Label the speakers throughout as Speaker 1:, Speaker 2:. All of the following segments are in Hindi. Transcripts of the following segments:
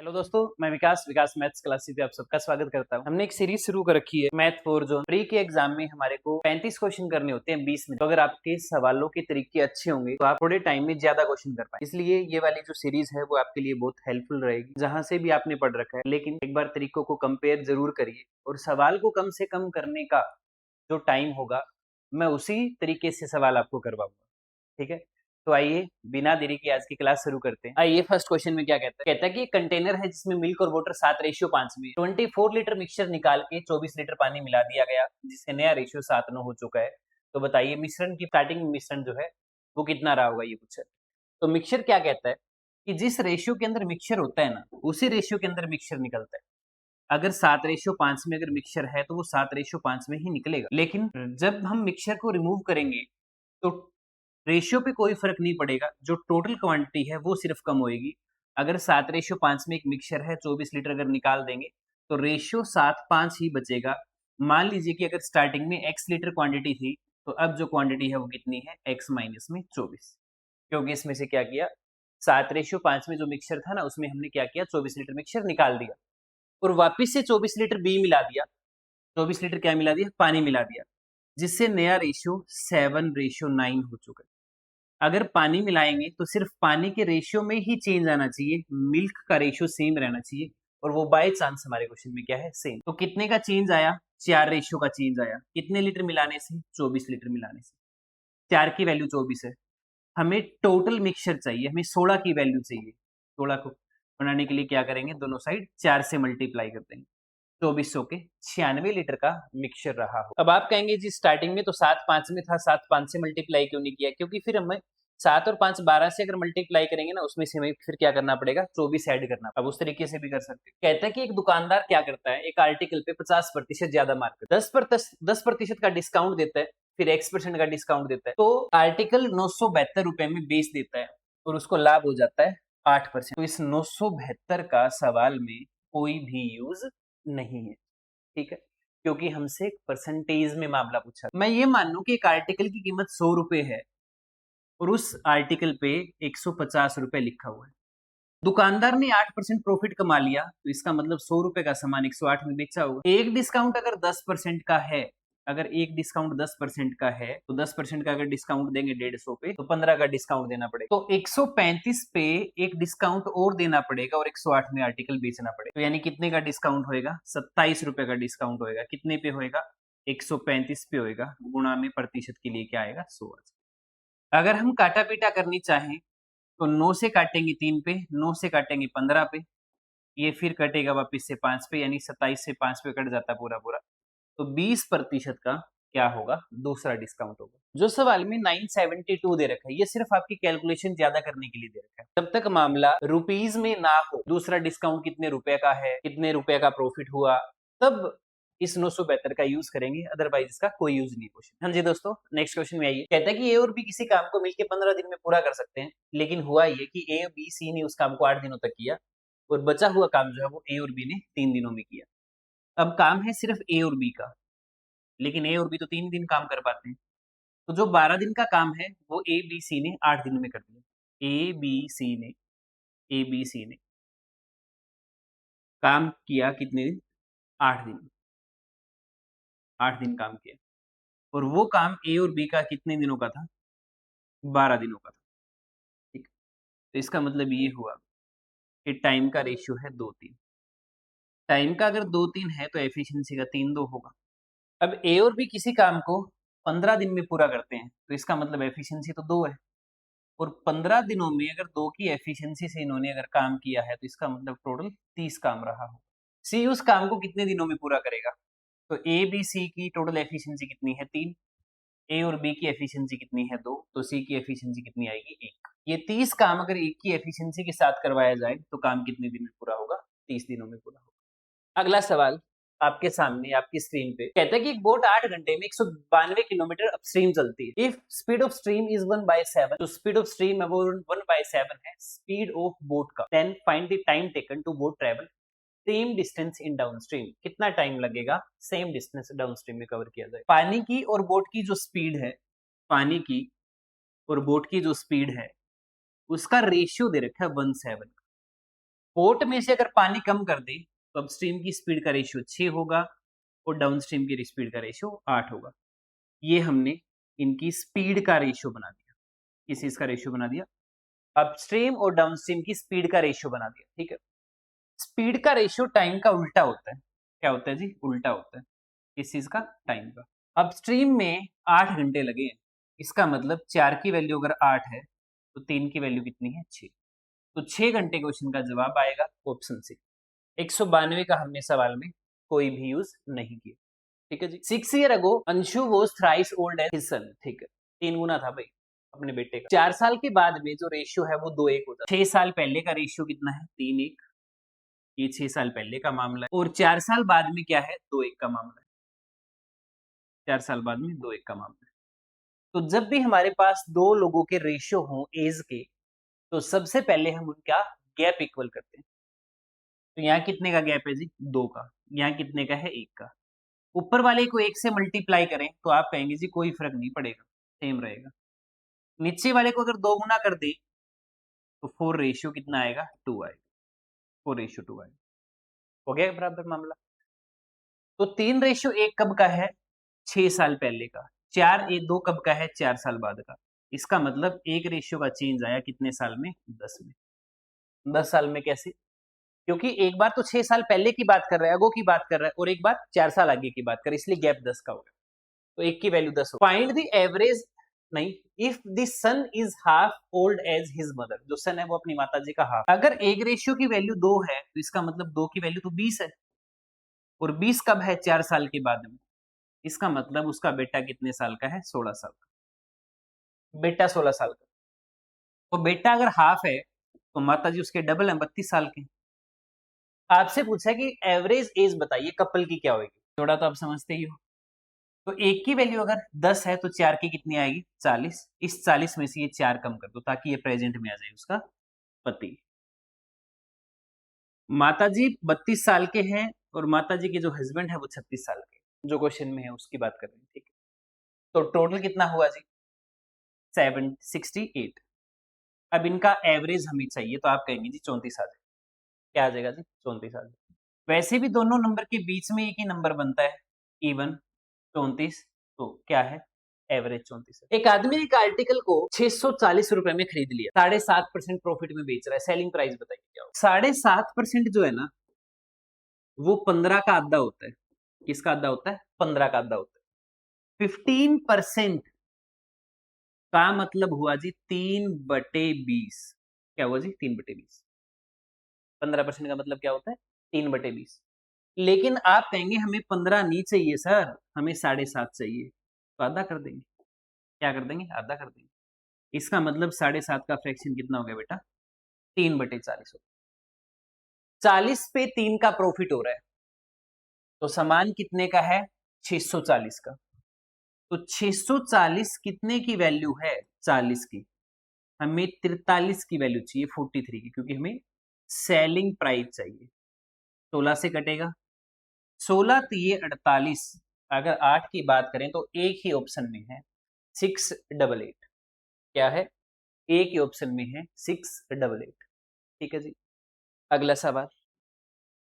Speaker 1: हेलो दोस्तों, मैं विकास विकास मैथ्स क्लासेस पे आप सबका स्वागत करता हूं। हमने एक सीरीज शुरू कर रखी है मैथ फॉर जोन। प्री के एग्जाम में हमारे को 35 क्वेश्चन करने होते हैं 20 मिनट। तो अगर आपके सवालों के तरीके अच्छे होंगे तो आप थोड़े टाइम में ज्यादा क्वेश्चन कर पाएंगे। इसलिए ये वाली जो सीरीज है वो आपके लिए बहुत हेल्पफुल रहेगी। जहां से भी आपने पढ़ रखा है, लेकिन एक बार तरीकों को कंपेयर जरूर करिए और सवाल को कम से कम करने का जो टाइम होगा मैं उसी तरीके से सवाल आपको करवाऊंगा। ठीक है, तो आइए बिना देरी के आज की क्लास शुरू करते हैं। आइए फर्स्ट क्वेश्चन में क्या कहता है कि एक कंटेनर है जिसमें मिल्क और वाटर 7:5 में 24 लीटर मिक्सचर निकाल के 24 लीटर पानी मिला दिया गया, जिससे नया रेशियो 7:9 हो चुका है। तो बताइए मिश्रण की स्टार्टिंग मिश्रण जो है वो कितना रहा होगा, ये पूछ है। तो मिक्सचर क्या कहता है कि जिस रेशियो के अंदर मिक्सचर होता है ना, उसी रेशियो के अंदर मिक्सचर निकलता है। अगर 7:5 में अगर मिक्सचर है तो वो 7:5 में ही निकलेगा। लेकिन जब हम मिक्सचर को रिमूव करेंगे तो रेशियो पे कोई फर्क नहीं पड़ेगा, जो टोटल क्वांटिटी है वो सिर्फ कम होएगी। अगर 7:5 में एक मिक्सचर है 24 लीटर अगर निकाल देंगे तो रेशियो 7:5 ही बचेगा। मान लीजिए कि अगर स्टार्टिंग में x लीटर क्वांटिटी थी तो अब जो क्वांटिटी है वो कितनी है, x माइनस में 24। क्योंकि इसमें से क्या किया, 7:5 में जो मिक्सचर था ना उसमें हमने क्या किया, 24 लीटर मिक्सचर निकाल दिया और वापिस से 24 लीटर बी मिला दिया। 24 लीटर क्या मिला दिया, पानी मिला दिया, जिससे नया रेशियो 7:9 हो चुका है। अगर पानी मिलाएंगे तो सिर्फ पानी के रेशियो में ही चेंज आना चाहिए, मिल्क का रेशियो सेम रहना चाहिए, और वो बाय चांस हमारे क्वेश्चन में क्या है, सेम। तो कितने का चेंज आया, 4 रेशियो का चेंज आया। कितने लीटर मिलाने से, 24 लीटर मिलाने से। 4 की वैल्यू 24 है, हमें टोटल मिक्सचर चाहिए, हमें 16 की वैल्यू चाहिए। 16 को बनाने के लिए क्या करेंगे, दोनों साइड 4 से मल्टीप्लाई कर देंगे। 2400 के 96 लीटर का मिक्सचर रहा हो। अब आप कहेंगे जी स्टार्टिंग में तो 7:5 में था, 7:5 से मल्टीप्लाई क्यों नहीं किया? क्योंकि फिर हमें 7 और 5 12 से अगर मल्टीप्लाई करेंगे ना, उसमें से हमें फिर क्या करना पड़ेगा, 24 ऐड करना। अब उस तरीके से भी कर सकते हैं। कहता है कि एक दुकानदार क्या करता है, एक आर्टिकल पे 50% ज्यादा मार्केट 10% का डिस्काउंट देता है, फिर X% का डिस्काउंट देता है, तो आर्टिकल 972 रुपए में बेच देता है और उसको लाभ हो जाता है 8%। तो इस 972 का सवाल में कोई भी यूज नहीं है। ठीक है, क्योंकि हमसे परसेंटेज में मामला पूछा। मैं ये मान लूं कि एक आर्टिकल की कीमत 100 रुपए है और उस आर्टिकल पे 150 रुपए लिखा हुआ है। दुकानदार ने 8% प्रॉफिट कमा लिया, तो इसका मतलब 100 रुपए का सामान 108 में बेचा होगा। एक डिस्काउंट अगर 10% का है, अगर एक डिस्काउंट 10% का है तो 10% का अगर डिस्काउंट देंगे 150 पे तो 15 का डिस्काउंट देना पड़ेगा। तो 135 पे एक डिस्काउंट और देना पड़ेगा और 108 में आर्टिकल बेचना पड़ेगा। तो यानी कितने का डिस्काउंट होएगा, 27 रुपए का डिस्काउंट होएगा। कितने पे होएगा, 135 पे होएगा। गुणा में प्रतिशत के लिए क्या आएगा, 100। अगर हम काटा पीटा करनी चाहें तो 9 से काटेंगे 3 पे, 9 से काटेंगे 15 पे, ये फिर कटेगा वापस से 5 पे, यानी 27 से 5 पे कट जाता पूरा पूरा। तो 20% का क्या होगा, दूसरा डिस्काउंट होगा। जो सवाल में 972 दे रखा है, ये सिर्फ आपकी कैलकुलेशन ज्यादा करने के लिए दे रखा है। जब तक मामला रुपीज में ना हो, दूसरा डिस्काउंट कितने रुपए का है, कितने रुपए का प्रॉफिट हुआ, तब इस 972 का यूज करेंगे, अदरवाइज इसका कोई यूज नहीं क्वेश्चन। हाँ जी दोस्तों, नेक्स्ट क्वेश्चन में आइए। कहता है कि ए और बी किसी काम को मिलकर 15 दिन में पूरा कर सकते हैं, लेकिन हुआ ये कि ए, बी, सी ने उस काम को 8 दिनों तक किया और बचा हुआ काम जो है वो ए और बी ने 3 दिनों में किया। अब काम है सिर्फ ए और बी का, लेकिन ए और बी तो 3 दिन काम कर पाते हैं। तो जो 12 दिन का काम है वो ए बी सी ने 8 दिनों में कर दिया। ए बी सी ने काम किया कितने दिन, 8 दिन। 8 दिन काम किया और वो काम ए और बी का कितने दिनों का था, 12 दिनों का था। ठीक, तो इसका मतलब ये हुआ कि टाइम का रेशियो है 2:3। टाइम का अगर 2:3 है तो एफिशिएंसी का 3:2 होगा। अब ए और बी किसी काम को 15 दिन में पूरा करते हैं, तो इसका मतलब एफिशिएंसी तो 2 है, और 15 दिनों में अगर 2 की एफिशिएंसी से इन्होंने अगर काम किया है तो इसका मतलब टोटल 30 काम रहा हो। सी उस काम को कितने दिनों में पूरा करेगा, तो ए बी सी की टोटल एफिशिएंसी कितनी है, 3। ए और बी की एफिशिएंसी कितनी है, 2, तो सी की एफिशिएंसी कितनी आएगी, 1। ये 30 काम अगर एक की एफिशिएंसी के साथ करवाया जाए तो काम कितने दिन में पूरा होगा, 30 दिनों में पूरा होगा। अगला सवाल आपके सामने आपकी स्क्रीन पे कहता है कि एक बोट 8 घंटे में 192 किलोमीटर अपस्ट्रीम चलती है। If speed of stream is 1/7, तो स्पीड ऑफ स्ट्रीम अबाउट 1/7 है स्पीड ऑफ बोट का, then find the time taken to boat travel same distance in downstream. कितना टाइम लगेगा सेम डिस्टेंस डाउनस्ट्रीम में कवर किया जाए। पानी की और बोट की जो स्पीड है, पानी की और बोट की जो स्पीड है उसका रेशियो दे रखा है 1:7। पोर्ट में से अगर पानी कम कर दे तो अपस्ट्रीम की स्पीड का रेशियो 6 होगा और डाउनस्ट्रीम की स्पीड का रेशियो 8 होगा। ये हमने इनकी स्पीड का रेशियो बना दिया। किस चीज का रेशियो बना दिया? अपस्ट्रीम और डाउनस्ट्रीम की स्पीड का रेशियो बना दिया। ठीक है, स्पीड का रेशियो टाइम का उल्टा होता है। क्या होता है जी? उल्टा होता है। किस चीज का? टाइम का। अपस्ट्रीम में 8 घंटे लगे हैं, इसका मतलब 4 की वैल्यू अगर 8 है तो 3 की वैल्यू कितनी है? 6। तो 6 घंटे क्वेश्चन का जवाब आएगा ऑप्शन सी। 192 का हमने सवाल में कोई भी यूज नहीं किया। ठीक है जी। 6 year ago Anshu was thrice old age his son. ठीक है, 3 गुना था भाई अपने बेटे का। 4 साल के बाद में जो रेशियो है वो 2:1 हो जाता है। 6 साल पहले का रेशियो कितना है? 3:1। ये 6 साल पहले का मामला है। और 4 साल बाद में क्या है? 2:1 का मामला है। 4 साल बाद में 2:1 का मामला है। तो जब भी हमारे पास दो लोगों के रेशियो हो एज के, तो सबसे पहले हम उनका गैप इक्वल करते हैं। तो यहाँ कितने का गैप है जी? 2 का। यहाँ कितने का है? 1 का। ऊपर वाले को 1 से मल्टीप्लाई करें तो आप कहेंगे जी कोई फर्क नहीं पड़ेगा, सेम रहेगा। नीचे वाले को अगर 2 गुना कर दे तो 4 रेशियो कितना आएगा? 2 आएगा। 4:2 आएगा। हो गया बराबर मामला। तो 3:1 कब का है? 6 साल पहले का। 4:2 कब का है? 4 साल बाद का। इसका मतलब एक रेशियो का चेंज आया कितने साल में? 10 में। 10 साल में कैसे? क्योंकि एक बार तो 6 साल पहले की बात कर रहा है, अगो की बात कर रहा है, और एक बार 4 साल आगे की बात कर रहा है, इसलिए गैप 10 का होगा। तो एक की वैल्यू 10 होगा। फाइंड द एवरेज, नहीं, if the son is half old age his mother. जो सन है वो अपनी माता जी का हाफ। अगर एक रेशियो की वैल्यू 2 है तो इसका मतलब 2 की वैल्यू तो 20 है, और 20 कब है? 4 साल के बाद में। इसका मतलब उसका बेटा कितने साल का है? 16 साल का। बेटा 16 साल का। तो बेटा अगर हाफ है तो माता जी उसके डबल है, 32 साल के। आपसे पूछा कि एवरेज एज बताइए कपल की क्या होगी। थोड़ा तो आप समझते ही हो। तो एक की वैल्यू अगर 10 है तो 4 की कितनी आएगी? 40। इस 40 में से ये 4 कम कर दो ताकि ये प्रेजेंट में आ जाए उसका पति। माता जी 32 साल के हैं और माता जी के जो हस्बैंड है वो 36 साल के, जो क्वेश्चन में है उसकी बात कर रहे हैं। ठीक है, तो टोटल कितना हुआ जी? 768। अब इनका एवरेज हमें चाहिए तो आप कहेंगे जी 34 आ जाए। क्या आ जाएगा जी? 34 आ जाए। वैसे भी दोनों नंबर के बीच में एक ही नंबर बनता है, इवन 34। तो क्या है? एवरेज 34 है। एक आदमी ने एक आर्टिकल को 640 रुपए में खरीद लिया, 7.5% प्रॉफिट में बेच रहा है। सेलिंग प्राइस बताइए क्या हो? 7.5% जो है ना वो 15 का आधा होता है। किसका आधा होता है? 15 का आधा होता है। 15% का मतलब हुआ जी 3/20। क्या हुआ जी? 3/20। 15% का मतलब क्या होता है? 3/20। लेकिन आप कहेंगे हमें 15 नहीं चाहिए सर, हमें 7.5 चाहिए, तो आधा कर देंगे। क्या कर देंगे? आधा कर देंगे। इसका मतलब 7.5 का फ्रैक्शन कितना हो गया बेटा? 3/40 हो। 40 पे 3 का प्रॉफिट हो रहा है, तो सामान कितने का है? 640 का। तो 640 कितने की वैल्यू है? 40 की। हमें 43 की वैल्यू चाहिए, 43 की, क्योंकि हमें सेलिंग प्राइस चाहिए। 16 से कटेगा 16 तिये 48। अगर 8 की बात करें तो एक ही ऑप्शन में है 688। क्या है? एक ही ऑप्शन में है 688। ठीक है जी। अगला सवाल।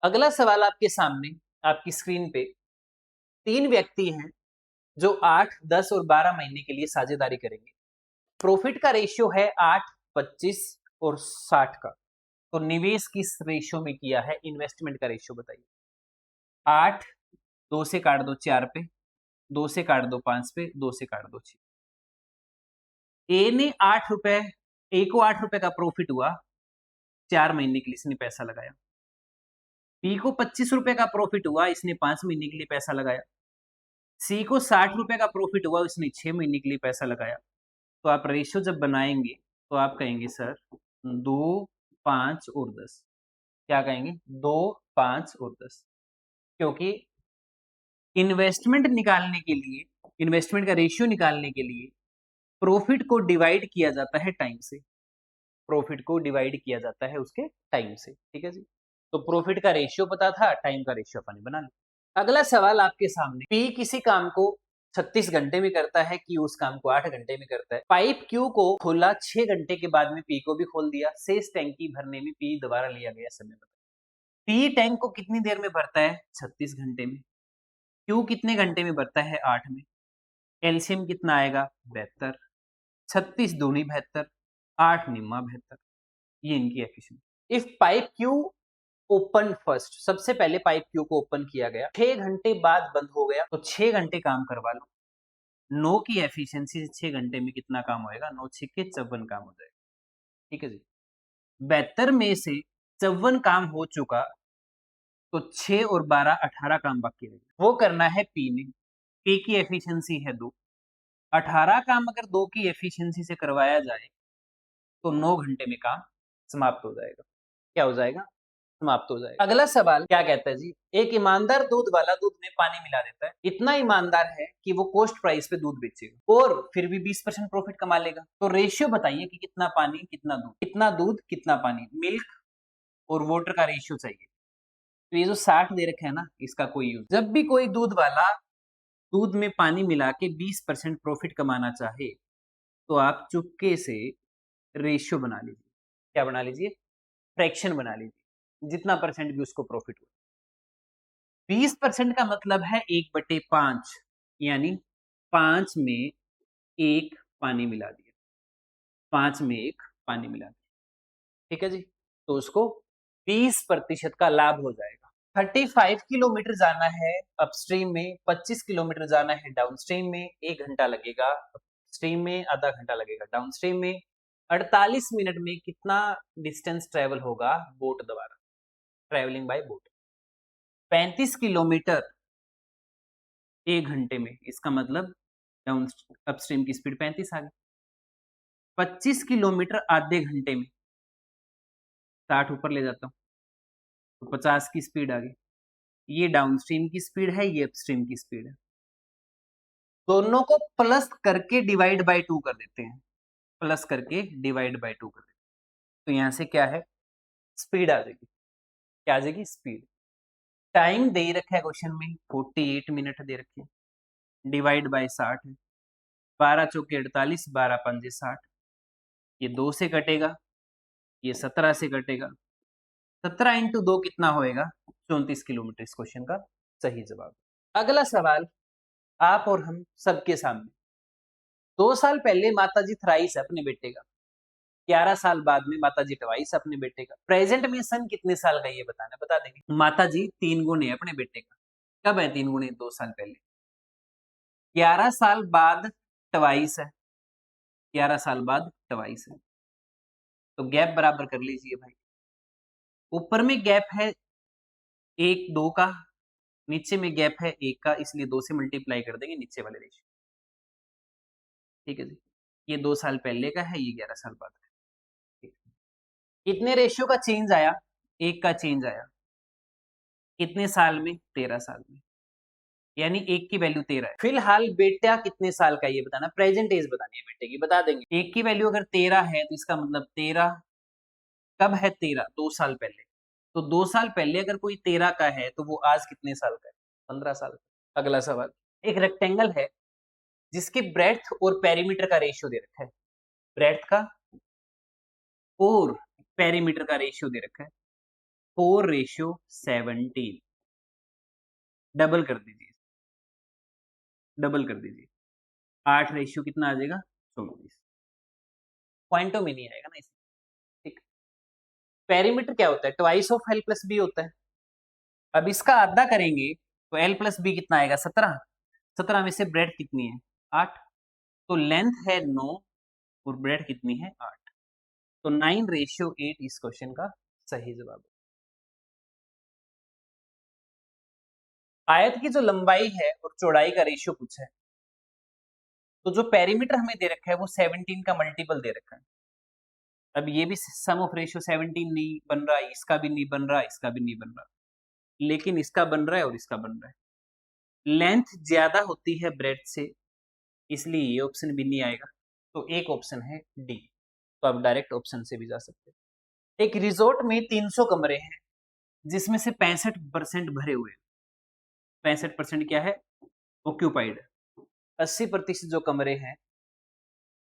Speaker 1: अगला सवाल आपके सामने, आपकी स्क्रीन पे 3 व्यक्ति हैं जो 8, 10 और 12 महीने के लिए साझेदारी करेंगे। प्रॉफिट का रेशियो है 8, 25 और 60 का। तो निवेश किस रेशियो में किया है? इन्वेस्टमेंट का रेशियो बताइए। 8, 2 से काट दो 4 पे, 2 से काट दो 5 पे, 2 से काट दो 6। ए ने 8 रुपए, ए को 8 रुपए का प्रॉफिट हुआ, 4 महीने के लिए इसने पैसा लगाया। बी को 25 रुपए का प्रॉफिट हुआ, इसने 5 महीने के लिए पैसा लगाया। सी को 60 रुपए का प्रॉफिट हुआ, उसने 6 महीने के लिए पैसा लगाया। तो आप रेशियो जब बनाएंगे तो आप कहेंगे सर 2, 5 और 10। क्या कहेंगे? 2, 5 और 10। क्योंकि इन्वेस्टमेंट निकालने के लिए, इन्वेस्टमेंट का रेशियो निकालने के लिए प्रॉफिट को डिवाइड किया जाता है टाइम से। प्रॉफिट को डिवाइड किया जाता है उसके टाइम से। ठीक है जी। तो प्रॉफिट का रेशियो पता था, टाइम का रेशियो अपन ने बना लिया। अगला सवाल आपके सामने, पी किसी काम को 36 घंटे में करता है कि उस काम को 8 घंटे में करता है। पाइप क्यू को खोला 6 घंटे के बाद में पी को भी खोल दिया। शेष टैंकी भरने में पी दोबारा लिया गया समय बताइए। पी टैंक को कितनी देर में भरता है? 36 घंटे में। क्यू कितने घंटे में भरता है? 8 में। एलसीएम कितना आएगा? 72। 36 दूनी 72, 8 निम्मा 72। ये इनकी efficiency. If pipe Q open first, सबसे पहले पाइप क्यू को ओपन किया गया, 6 घंटे बाद बंद हो गया, तो 6 घंटे काम करवा लो। 9 की एफिशिएंसी से 6 घंटे में कितना काम होएगा? 9 6 के 54 काम हो जाएगा। ठीक है जी। 72 में से 54 काम हो चुका, तो 6 और 12 18 काम बाकी रह गए। वो करना है पी में। पी की एफिशिएंसी है 2। 18 काम अगर 2 की एफिशिएंसी से करवाया जाए तो 9 घंटे में काम समाप्त हो जाएगा। क्या हो जाएगा? समाप्त हो जाएगा। अगला सवाल क्या कहता है जी? एक ईमानदार दूध वाला दूध में पानी मिला देता है। इतना ईमानदार है कि वो कॉस्ट प्राइस पे दूध बेचेगा और फिर भी 20% प्रॉफिट कमा लेगा। तो रेशियो बताइए कि कितना पानी कितना दूध, कितना दूध कितना पानी, मिल्क और वाटर का रेशियो चाहिए। तो ये जो 60 दे रखा है ना, इसका कोई यूज। जब भी कोई दूध वाला दूध में पानी मिला के 20% प्रॉफिट कमाना चाहे तो आप चुपके से रेशियो बना लीजिए। क्या बना लीजिए? फ्रैक्शन बना लीजिए, जितना परसेंट भी उसको प्रॉफिट हो। 20% का मतलब है 1/5, यानी 5 में 1 पानी मिला दिया। 5 में 1 पानी मिला दिया। ठीक है जी। तो उसको 20% का लाभ हो जाएगा। 35 किलोमीटर जाना है अपस्ट्रीम में, 25 किलोमीटर जाना है डाउनस्ट्रीम में। 1 घंटा लगेगा अपस्ट्रीम में, आधा घंटा लगेगा डाउनस्ट्रीम में। 48 मिनट में कितना डिस्टेंस ट्रेवल होगा बोट द्वारा, ट्रेवलिंग बाय बोट? 35 किलोमीटर 1 घंटे में, इसका मतलब डाउन अपस्ट्रीम की स्पीड 35 आ गई। 25 किलोमीटर आधे घंटे में, 60 ऊपर ले जाता हूँ तो 50 की स्पीड आ गई। ये डाउनस्ट्रीम की स्पीड है, ये अपस्ट्रीम की स्पीड है। दोनों को प्लस करके डिवाइड बाय 2 कर देते हैं। प्लस करके डिवाइड बाय 2 कर देते हैं। तो यहां से क्या है? स्पीड आ जाएगी। क्या आ जाएगी? स्पीड। टाइम दे रखा है क्वेश्चन में 48 मिनट दे रखे हैं, डिवाइड बाय 60 है। 12 चौके 48, 12 पंजे 60। ये 2 से कटेगा, ये 17 से कटेगा। 17 इंटू 2 कितना होएगा? 34 किलोमीटर इस क्वेश्चन का सही जवाब। अगला सवाल आप और हम सबके सामने। 2 साल पहले माताजी थ्राइस है अपने बेटे का, 11 साल बाद में माताजी ट्वाइस अपने बेटे का। प्रेजेंट में सन कितने साल का ये बताना, बता देंगे। माताजी 3 गुने अपने बेटे का। कब है 3 गुने? 2 साल पहले। 11 साल बाद ट्वाइस है, 11 साल बाद ट्वाइस है, तो गैप बराबर कर लीजिए भाई। ऊपर में गैप है 1 2 का, नीचे में गैप है 1 का, इसलिए 2 से मल्टीप्लाई कर देंगे नीचे वाले रेशियो। ठीक है जी। ये 2 साल पहले का है, ये 11 साल बाद का है। कितने रेशियो का चेंज आया? 1 का चेंज आया। कितने साल में? 13 साल में, यानी 1 की वैल्यू 13 है। फिलहाल बेटा कितने साल का ये बताना, प्रेजेंट एज बतानी है बेटे की, बता देंगे। 1 की वैल्यू अगर 13 है तो इसका मतलब 13 कब है? 13 2 साल पहले। तो 2 साल पहले अगर कोई 13 का है तो वो आज कितने साल का है? 15 साल का। अगला सवाल, एक रेक्टेंगल है जिसके ब्रेड्थ और पेरीमीटर का रेशियो दे रखा है। ब्रेड्थ का और पेरीमीटर का रेशियो दे रखा है 4:17। डबल कर दीजिए, डबल कर दीजिए। 8 रेशियो कितना आ जाएगा? 34। पॉइंटों में नहीं आएगा ना इसमें। ठीक। पेरीमीटर क्या होता है? Twice of L plus B होता है। अब इसका आधा करेंगे तो एल प्लस बी कितना आएगा? 17। 17 में से ब्रेड कितनी है? 8। तो लेंथ है 9 और ब्रेड कितनी है? 8। तो 9:8 इस क्वेश्चन का सही जवाब है। आयत की जो लंबाई है और चौड़ाई का रेशियो पूछा है, तो जो पेरीमीटर हमें दे रखा है वो 17 का मल्टीपल दे रखा है। अब ये भी सम ऑफ रेशियो 17 नहीं बन रहा, इसका भी नहीं बन रहा, इसका भी नहीं बन रहा, लेकिन इसका बन रहा है और इसका बन रहा है। लेंथ ज्यादा होती है ब्रेड से, इसलिए ये ऑप्शन भी नहीं आएगा। तो एक ऑप्शन है डी। तो आप डायरेक्ट ऑप्शन से भी जा सकते हैं। एक रिजोर्ट में 300 कमरे हैं जिसमें से 65% भरे हुए हैं। 65% क्या है? ऑक्यूपाइड है। 80% जो कमरे हैं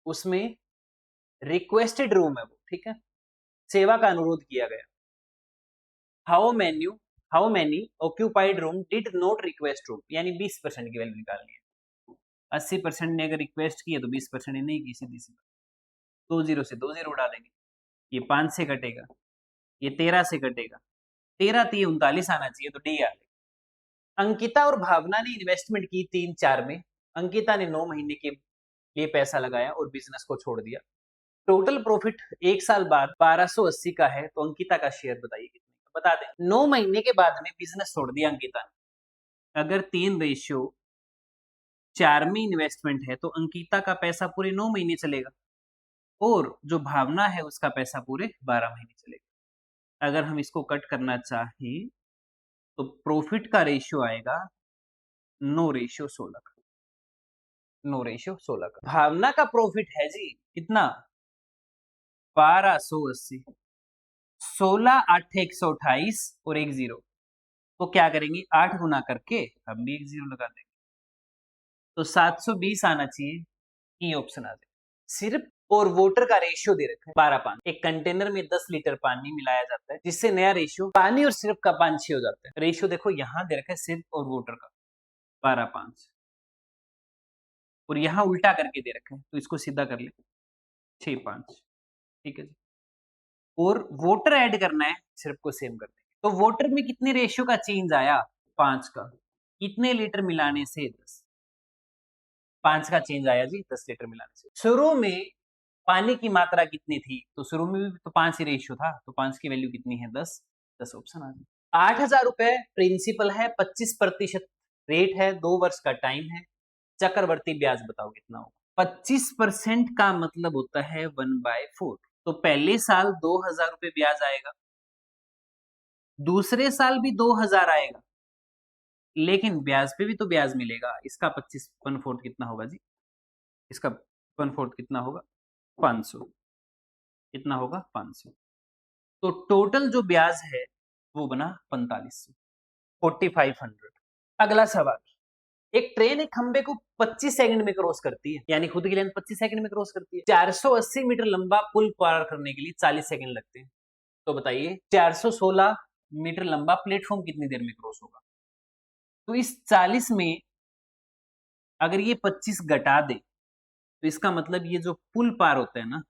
Speaker 1: उसमें रिक्वेस्टेड रूम है वो, ठीक है, सेवा का अनुरोध किया गया। How many occupied room did not request room, यानी 20% की वैल्यू निकालनी है। 80% ने अगर रिक्वेस्ट की है तो 20% ने नहीं की, सीधी सी बात। 2 जीरो से 2 जीरो उड़ा देंगे, ये 5 से कटेगा, ये 13 से कटेगा, 13 3 39 आना चाहिए, तो डी आ गया। अंकिता और भावना ने इन्वेस्टमेंट की 3-4 में। अंकिता ने 9 महीने के लिए पैसा लगाया और बिजनेस को छोड़ दिया। टोटल प्रॉफिट 1 साल बाद 1280 का है, तो अंकिता का शेयर बताइए कितने का, बता दें। 9 महीने के बाद में बिजनेस छोड़ दिया अंकिता ने। अगर 3:4 में इन्वेस्टमेंट है तो अंकिता का पैसा पूरे 9 महीने चलेगा, और जो भावना है उसका पैसा पूरे 12 महीने चलेगा। अगर हम इसको कट करना चाहें तो प्रॉफिट का रेशियो आएगा 9:16 का। 9:16 का। भावना का प्रॉफिट है जी कितना, 1280। 16 8 128 और 1 जीरो, तो क्या करेंगे 8 गुना करके हम भी 1 जीरो लगा देंगे, तो 720 आना चाहिए। ई ऑप्शन आ जाए। सिर्फ और वाटर का रेशियो दे रखा है 12:5। एक कंटेनर में 10 लीटर पानी मिलाया जाता है, जिससे नया रेशियो पानी और सिर्फ का 5-6 हो जाता है। रेशियो देखो यहाँ दे रखा है सिर्फ और वाटर का 12:5, और यहाँ उल्टा करके दे रखा है, तो इसको सीधा कर ले 6-5, ठीक है जी। और वाटर ऐड करना है, सिर्फ को सेम कर देंगे। तो वाटर में कितने रेशियो का चेंज आया, 5 का। कितने लीटर मिलाने से, 10। 5 का चेंज आया जी 10 लीटर मिलाने से। शुरू में पानी की मात्रा कितनी थी, तो शुरू में भी तो 5 ही रेशियो था, तो 5 की वैल्यू कितनी है, 10। 10 ऑप्शन आ गया। 8,000 रुपए प्रिंसिपल है, 25% रेट है, 2 वर्ष का टाइम है। चक्रवर्ती ब्याज बताओ कितना होगा। 25% का मतलब होता है 1/4। तो पहले साल 2,000 रुपए ब्याज आएगा, दूसरे साल भी 2,000 आएगा, लेकिन ब्याज पे भी तो ब्याज मिलेगा। इसका 25 1/4 कितना होगा जी, इसका 1/4 कितना होगा, 500। कितना होगा, 500। तो टोटल जो ब्याज है वो बना 4500, 4500। अगला सवाल, एक ट्रेन एक खंबे को 25 सेकंड में क्रॉस करती है, यानी खुद की लेंथ 25 सेकंड में क्रॉस करती है। 480 मीटर लंबा पुल पार करने के लिए 40 सेकंड लगते हैं। तो बताइए 416 मीटर लंबा प्लेटफॉर्म कितनी देर में क्रॉस होगा। तो इस 40 में अगर ये 25 घटा दे, तो इसका मतलब ये जो पुल पार होता है ना,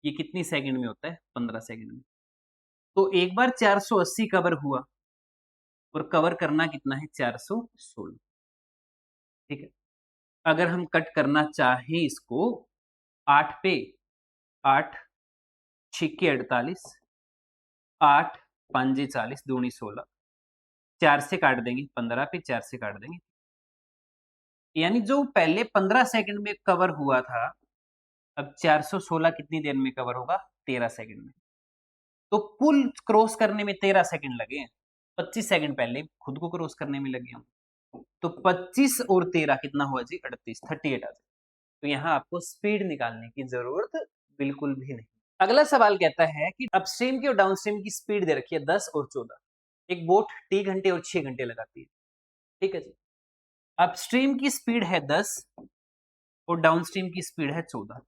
Speaker 1: ये कितनी सेकंड में होता है, 15 सेकंड में। तो एक बार 480 कवर हुआ, और कवर करना कितना है, 416, ठीक है। अगर हम कट करना चाहें इसको 8 पे, 8 छिक्के 48, 8 पंजे 40, दूनी 16, 4 से काट देंगे 15 पे, 4 से काट देंगे, यानी जो पहले 15 सेकंड में कवर हुआ था, अब 416 कितनी देर में कवर होगा, 13 सेकंड में। तो पुल क्रॉस करने में 13 सेकंड लगे हैं, 25 सेकंड पहले खुद को क्रॉस करने में लगे हम। तो 25 और 13 कितना हुआ जी, 38, 38 आ जाए। तो यहाँ आपको स्पीड निकालने की जरूरत बिल्कुल भी नहीं। अगला सवाल कहता है कि अपस्ट्रीम की और डाउनस्ट्रीम की स्पीड दे रखी है 10 और 14। एक बोट T घंटे और 6 घंटे लगाती है, ठीक है जी। अपस्ट्रीम की स्पीड है 10 और डाउनस्ट्रीम की स्पीड है 14।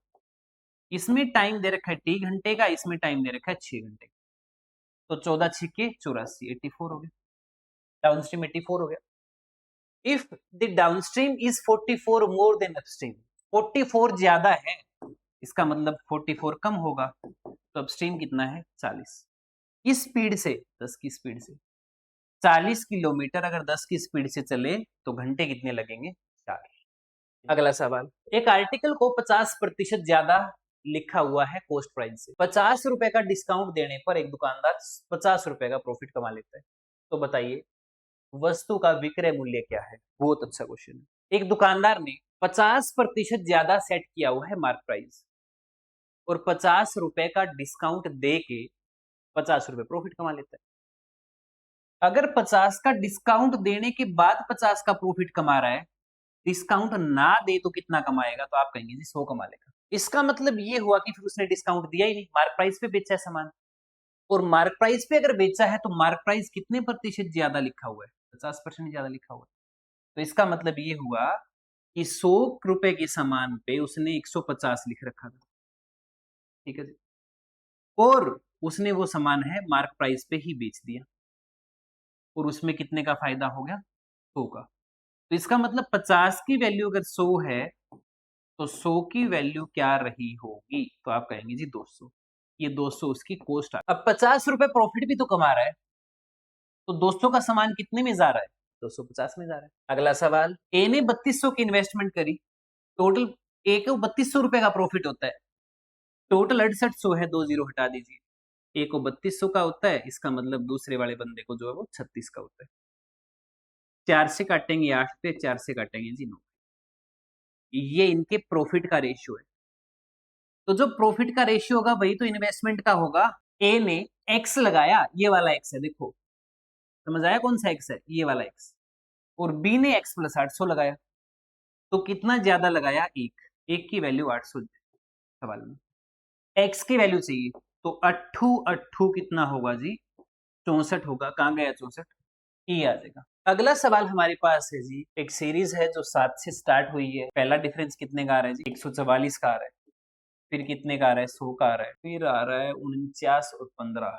Speaker 1: इसमें टाइम दे रखा है T घंटे का, इसमें टाइम दे रखा है 6 घंटे। तो 14 छिक्के 84, 84 हो गया, डाउनस्ट्रीम 84 हो गया। If the downstream is 44 more than upstream, 44 ज्यादा है, इसका मतलब 44 कम होगा, तो अपस्ट्रीम कितना है, 40। किस स्पीड से, 10 की स्पीड से। 40 किलोमीटर अगर 10 की स्पीड से चले तो घंटे कितने लगेंगे, 4। अगला सवाल, एक आर्टिकल को 50% ज्यादा लिखा हुआ है कॉस्ट प्राइस से, 50 रुपए का डिस्काउंट देने पर एक दुकानदार 50 रुपए का प्रॉफिट कमा लेता है। तो बताइए वस्तु का विक्रय मूल्य क्या है। बहुत अच्छा क्वेश्चन है। एक दुकानदार ने 50% ज्यादा सेट किया हुआ है मार्क प्राइस, और 50 रुपए का डिस्काउंट दे के 50 रुपए प्रॉफिट कमा लेता है। अगर 50 का डिस्काउंट देने के बाद 50 का प्रॉफिट कमा रहा है, डिस्काउंट ना दे तो कितना कमाएगा, तो आप कहेंगे जी 100 कमा लेगा। इसका मतलब ये हुआ कि फिर उसने डिस्काउंट दिया ही नहीं, मार्क प्राइस पे बेचा है सामान। और मार्क प्राइस पे अगर बेचा है तो मार्क प्राइस कितने प्रतिशत ज्यादा लिखा हुआ है, 50% ज्यादा लिखा हुआ है। तो इसका मतलब ये हुआ कि 100 रुपए के सामान पे उसने 150 लिख रखा था, ठीक है जी, और उसने वो सामान है मार्क प्राइस पे ही बेच दिया, और उसमें कितने का फायदा हो गया? 100 का। तो इसका मतलब 50 की वैल्यू अगर 100 है तो 100 की वैल्यू क्या रही होगी? तो आप कहेंगे जी 200। ये 200 उसकी कॉस्ट आ। अब 50 रुपए प्रॉफिट भी तो कमा रहा है, तो 200 का सामान कितने में जा रहा है? 250 में जा रहा है। अगला सवाल, ए ने 3200 की इन्वेस्टमेंट करी, टोटल ए को 3200 रुपए का प्रॉफिट होता है, टोटल 6800 है, 20 हटा दीजिए। ए को 3200 का होता है, इसका मतलब दूसरे वाले बंदे को जो है वो 36 का होता है। 4 से काटेंगे 8 पे, 4 से काटेंगे जी 9। ये इनके प्रॉफिट का रेशियो है। तो जो प्रॉफिट का रेशियो होगा वही तो इन्वेस्टमेंट का होगा। ए ने एक्स लगाया, ये वाला एक्स है, देखो समझ आया कौन सा एक्स है? ये वाला एक्स। और बी ने एक्स प्लस 800 लगाया, तो कितना ज्यादा लगाया? एक की वैल्यू 800 सवाल में। एक्स की वैल्यू चाहिए, तो अट्ठू अट्ठू कितना होगा जी? 64 होगा। कहां गया 64? ये आ जाएगा। अगला सवाल हमारे पास है जी, एक सीरीज है जो 7 से स्टार्ट हुई है। पहला डिफरेंस कितने का आ रहा है जी? 144 का आ रहा है। फिर कितने का आ रहा है? 100 का आ रहा है। फिर आ रहा है 49 और 15,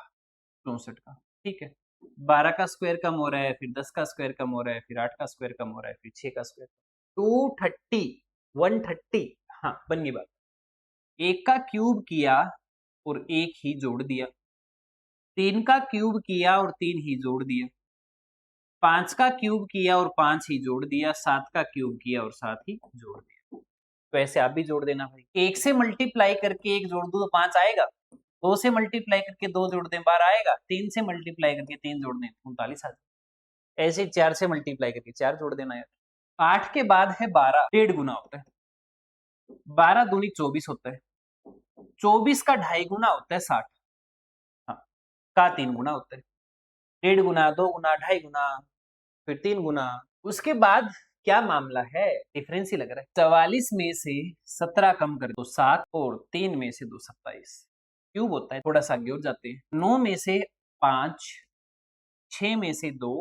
Speaker 1: 64 का। ठीक है, 12 का स्क्वायर कम हो रहा है, फिर 10 का स्क्वायर कम हो रहा है, फिर 8 का स्क्वायर कम हो रहा है, फिर 6 का स्क्वायर। 230, 130। हाँ, बन गई बात। एक का क्यूब किया और एक ही जोड़ दिया, 3 का क्यूब किया और 3 ही जोड़ दिया, 5 का क्यूब किया और 5 ही जोड़ दिया, 7 का क्यूब किया और 7 ही जोड़ दिया। तो ऐसे आप भी जोड़ देना भाई। 1 से मल्टीप्लाई करके 1 जोड़ दो तो 5 आएगा, 2 से मल्टीप्लाई करके 2 जोड़ दें 12 आएगा, 3 से मल्टीप्लाई करके 3 जोड़ दें 39 आ जाएगा। ऐसे 4 से मल्टीप्लाई करके 4 जोड़ देना यार। 8 के बाद है 12, 1.5 गुना होता है। 12 दूनी 24 होता है। 24 का 2.5 गुना होता है 60। हाँ, का 3 गुना होता है। 1.5 गुना, 2 गुना, 2.5 गुना, फिर 3 गुना। उसके बाद क्या मामला है? डिफरेंस ही लग रहा है। 44 में से 17 कम कर दो 7, और 3 में से 2 27, क्यूब होता है। थोड़ा सा आगे और जाते हैं। 9 में से 5, 6 में से 2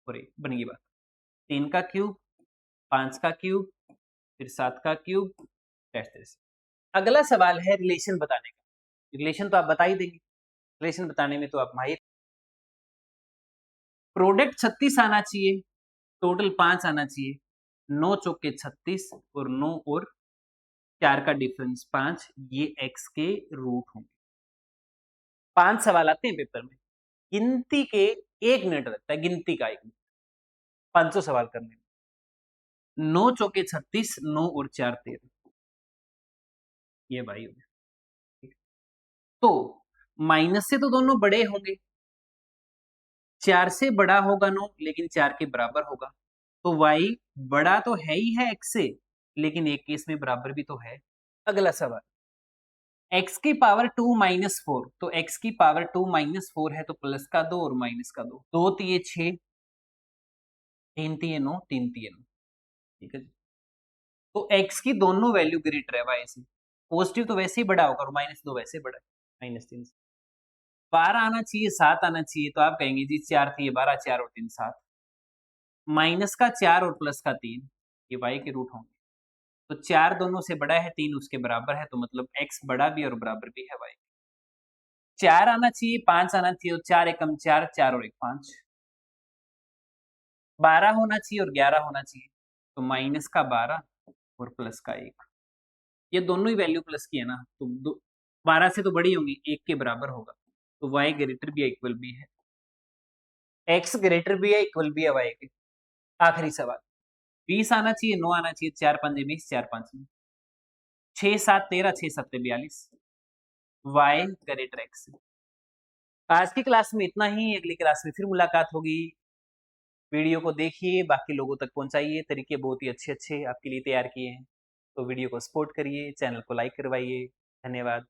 Speaker 1: और 1, बन गई बात। 3 का क्यूब, 5 का क्यूब, फिर 7 का क्यूब, टेस्ट। अगला सवाल है रिलेशन बताने का। रिलेशन तो आप बता ही देंगे, रिलेशन बताने में तो आप माहिर। प्रोडक्ट 36 आना चाहिए, टोटल 5 आना चाहिए। 9 चौके 36 और 9 और 4 का डिफरेंस 5, ये x के रूट होंगे। 5 सवाल आते हैं पेपर में, गिनती के 1 मिनट लगता है, गिनती का 1 मिनट 500 सवाल करने में। 9 चौके 36, 9 और 4 13, ये भाई हो गया। ठीक है? तो माइनस से तो दोनों बड़े होंगे, 4 से बड़ा होगा 9, लेकिन 4 के बराबर होगा। तो y बड़ा तो है ही है x से, लेकिन एक केस में बराबर भी तो है। अगला सवाल, x की पावर 2 माइनस 4, तो x की पावर 2 माइनस 4 है, तो प्लस का 2 और माइनस का 2, 2 तिये 6, 3 तिये 9, 3 तिये 9। ठीक है जी, तो x की दोनों वैल्यू ग्रेटर है y से। पॉजिटिव तो वैसे ही बड़ा होगा और माइनस 2 वैसे बड़ा है, -3 से। 12 आना चाहिए, 7 आना चाहिए, तो आप कहेंगे जी 4 तिये 12, 4 और 3 7, माइनस का 4 और प्लस का 3, ये y के रूट होंगे। तो 4 दोनों से बड़ा है, 3 उसके बराबर है, तो मतलब x बड़ा भी और बराबर भी है y। 4 आना चाहिए, 5 आना चाहिए, 4 एकम 4, 4 और 1 5, 12 होना चाहिए और 11 होना चाहिए, तो माइनस का 12 और प्लस का 1। ये दोनों ही वैल्यू प्लस की है ना, तो 12 से तो बड़ी होंगी, 1 के बराबर होगा, तो y ग्रेटर भी है, इक्वल भी है, x ग्रेटर भी है, इक्वल भी है y के। आखिरी सवाल, 20 आना चाहिए, 9 आना चाहिए, 4 पंजे 20, 4 5 में, 6 7 13, 6 7 42, y ग्रेटर x। आज की क्लास में इतना ही, अगली क्लास में फिर मुलाकात होगी। वीडियो को देखिए, बाकी लोगों तक पहुंचाइए, तरीके बहुत ही अच्छे अच्छे आपके लिए तैयार किए हैं, तो वीडियो को सपोर्ट करिए, चैनल को लाइक करवाइए। धन्यवाद।